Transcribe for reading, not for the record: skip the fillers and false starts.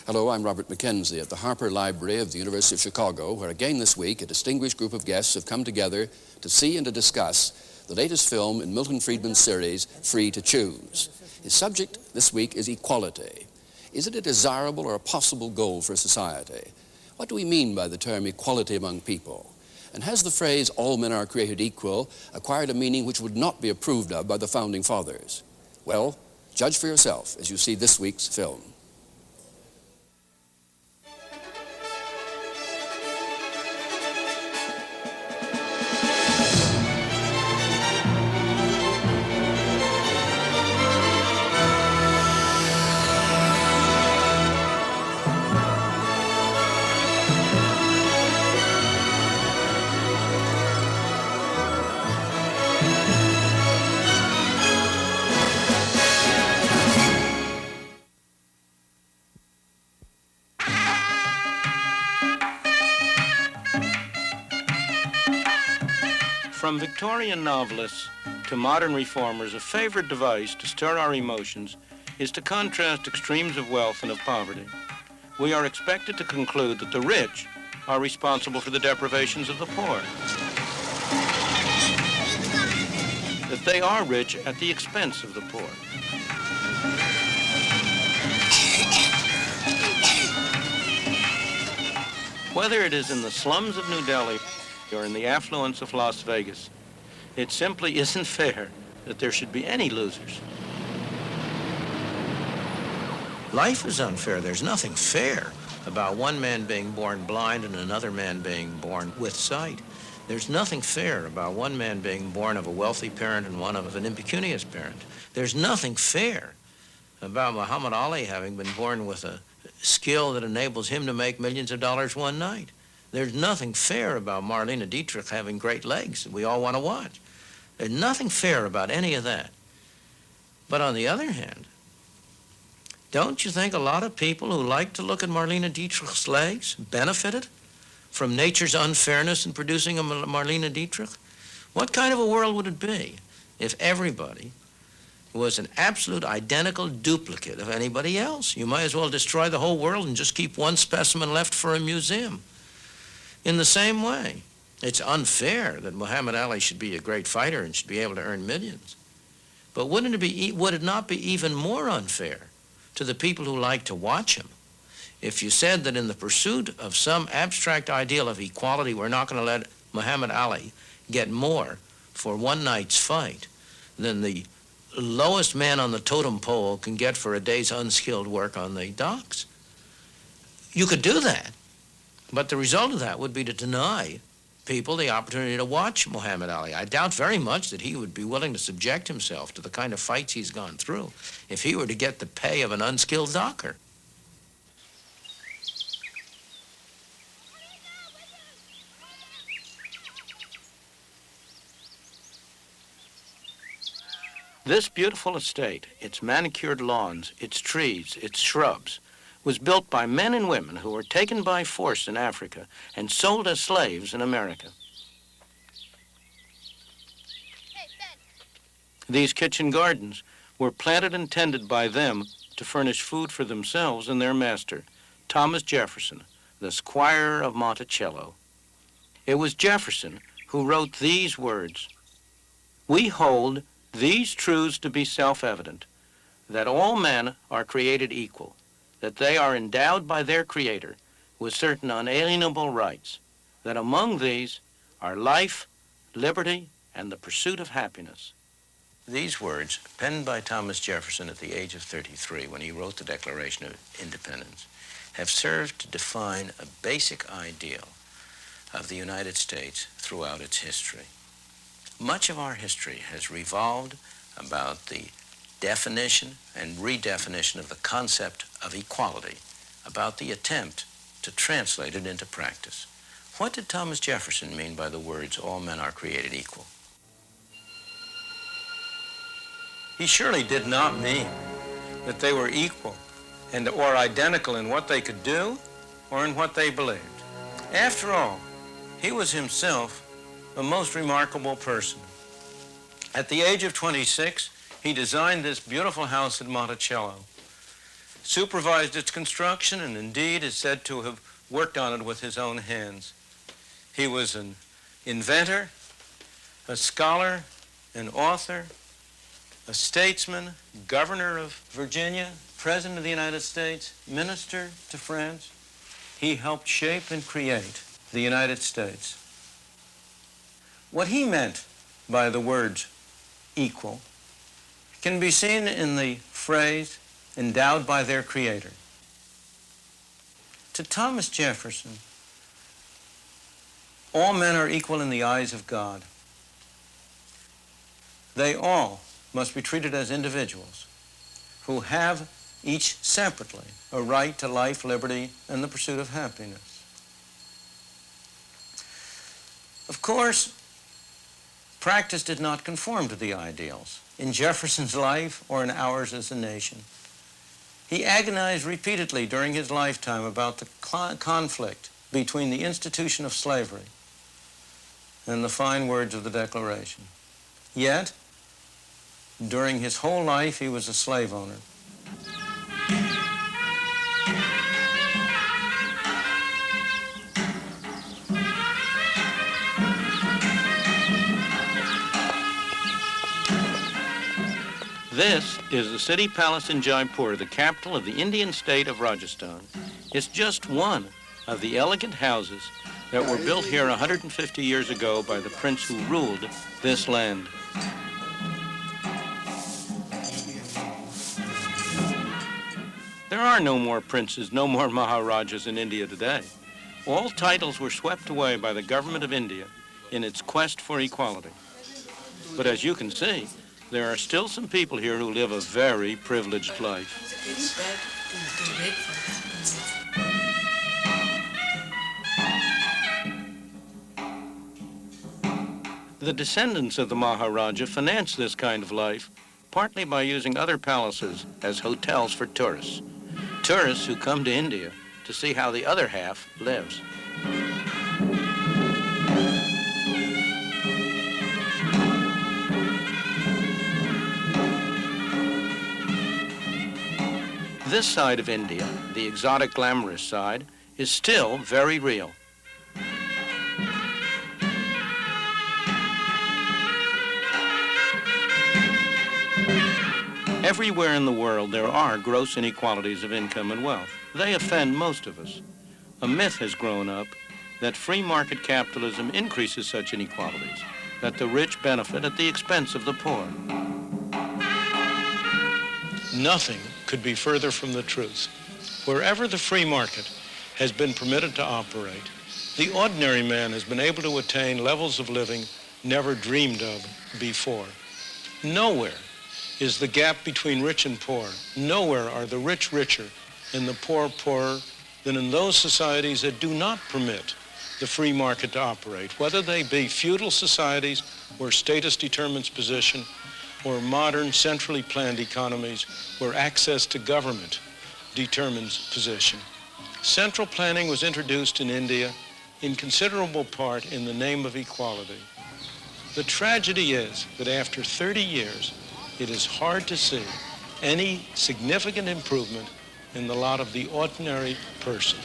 Hello, I'm Robert Mackenzie at the Harper Library of the University of Chicago, where again this week a distinguished group of guests have come together to see and to discuss the latest film in Milton Friedman's series, Free to Choose. His subject this week is equality. Is it a desirable or a possible goal for society? What do we mean by the term equality among people? And has the phrase, all men are created equal, acquired a meaning which would not be approved of by the Founding Fathers? Well, judge for yourself as you see this week's film. From Victorian novelists to modern reformers, a favorite device to stir our emotions is to contrast extremes of wealth and of poverty. We are expected to conclude that the rich are responsible for the deprivations of the poor, that they are rich at the expense of the poor. Whether it is in the slums of New Delhi or in the affluence of Las Vegas, it simply isn't fair that there should be any losers. Life is unfair. There's nothing fair about one man being born blind and another man being born with sight. There's nothing fair about one man being born of a wealthy parent and one of an impecunious parent. There's nothing fair about Muhammad Ali having been born with a skill that enables him to make millions of dollars one night. There's nothing fair about Marlene Dietrich having great legs that we all want to watch. There's nothing fair about any of that. But on the other hand, don't you think a lot of people who like to look at Marlene Dietrich's legs benefited from nature's unfairness in producing a Marlene Dietrich? What kind of a world would it be if everybody was an absolute identical duplicate of anybody else? You might as well destroy the whole world and just keep one specimen left for a museum. In the same way, it's unfair that Muhammad Ali should be a great fighter and should be able to earn millions. But would it not be even more unfair to the people who like to watch him if you said that in the pursuit of some abstract ideal of equality, we're not going to let Muhammad Ali get more for one night's fight than the lowest man on the totem pole can get for a day's unskilled work on the docks? You could do that. But the result of that would be to deny people the opportunity to watch Muhammad Ali. I doubt very much that he would be willing to subject himself to the kind of fights he's gone through if he were to get the pay of an unskilled docker. This beautiful estate, its manicured lawns, its trees, its shrubs, was built by men and women who were taken by force in Africa and sold as slaves in America. These kitchen gardens were planted and tended by them to furnish food for themselves and their master, Thomas Jefferson, the Squire of Monticello. It was Jefferson who wrote these words: "We hold these truths to be self-evident, that all men are created equal, that they are endowed by their Creator with certain unalienable rights, that among these are life, liberty, and the pursuit of happiness." These words, penned by Thomas Jefferson at the age of 33 when he wrote the Declaration of Independence, have served to define a basic ideal of the United States throughout its history. Much of our history has revolved about the definition and redefinition of the concept of equality, about the attempt to translate it into practice. What did Thomas Jefferson mean by the words, all men are created equal? He surely did not mean that they were equal or identical in what they could do or in what they believed. After all, he was himself a most remarkable person. At the age of 26, he designed this beautiful house at Monticello, supervised its construction, and indeed is said to have worked on it with his own hands. He was an inventor, a scholar, an author, a statesman, governor of Virginia, president of the United States, minister to France. He helped shape and create the United States. What he meant by the words equal can be seen in the phrase endowed by their creator. To Thomas Jefferson, all men are equal in the eyes of God. They all must be treated as individuals who have each separately a right to life, liberty, and the pursuit of happiness. Of course, practice did not conform to the ideals in Jefferson's life or in ours as a nation. He agonized repeatedly during his lifetime about the conflict between the institution of slavery and the fine words of the Declaration. Yet, during his whole life, he was a slave owner. This is the city palace in Jaipur, the capital of the Indian state of Rajasthan. It's just one of the elegant houses that were built here 150 years ago by the prince who ruled this land. There are no more princes, no more Maharajas in India today. All titles were swept away by the government of India in its quest for equality. But as you can see, there are still some people here who live a very privileged life. The descendants of the Maharaja financed this kind of life, partly by using other palaces as hotels for tourists. Tourists who come to India to see how the other half lives. This side of India, the exotic, glamorous side, is still very real. Everywhere in the world, there are gross inequalities of income and wealth. They offend most of us. A myth has grown up that free market capitalism increases such inequalities, that the rich benefit at the expense of the poor. Nothing could be further from the truth. Wherever the free market has been permitted to operate, the ordinary man has been able to attain levels of living never dreamed of before. Nowhere is the gap between rich and poor. Nowhere are the rich richer and the poor poorer than in those societies that do not permit the free market to operate, whether they be feudal societies where status determines position, or modern centrally planned economies where access to government determines position. Central planning was introduced in India in considerable part in the name of equality. The tragedy is that after 30 years, it is hard to see any significant improvement in the lot of the ordinary person.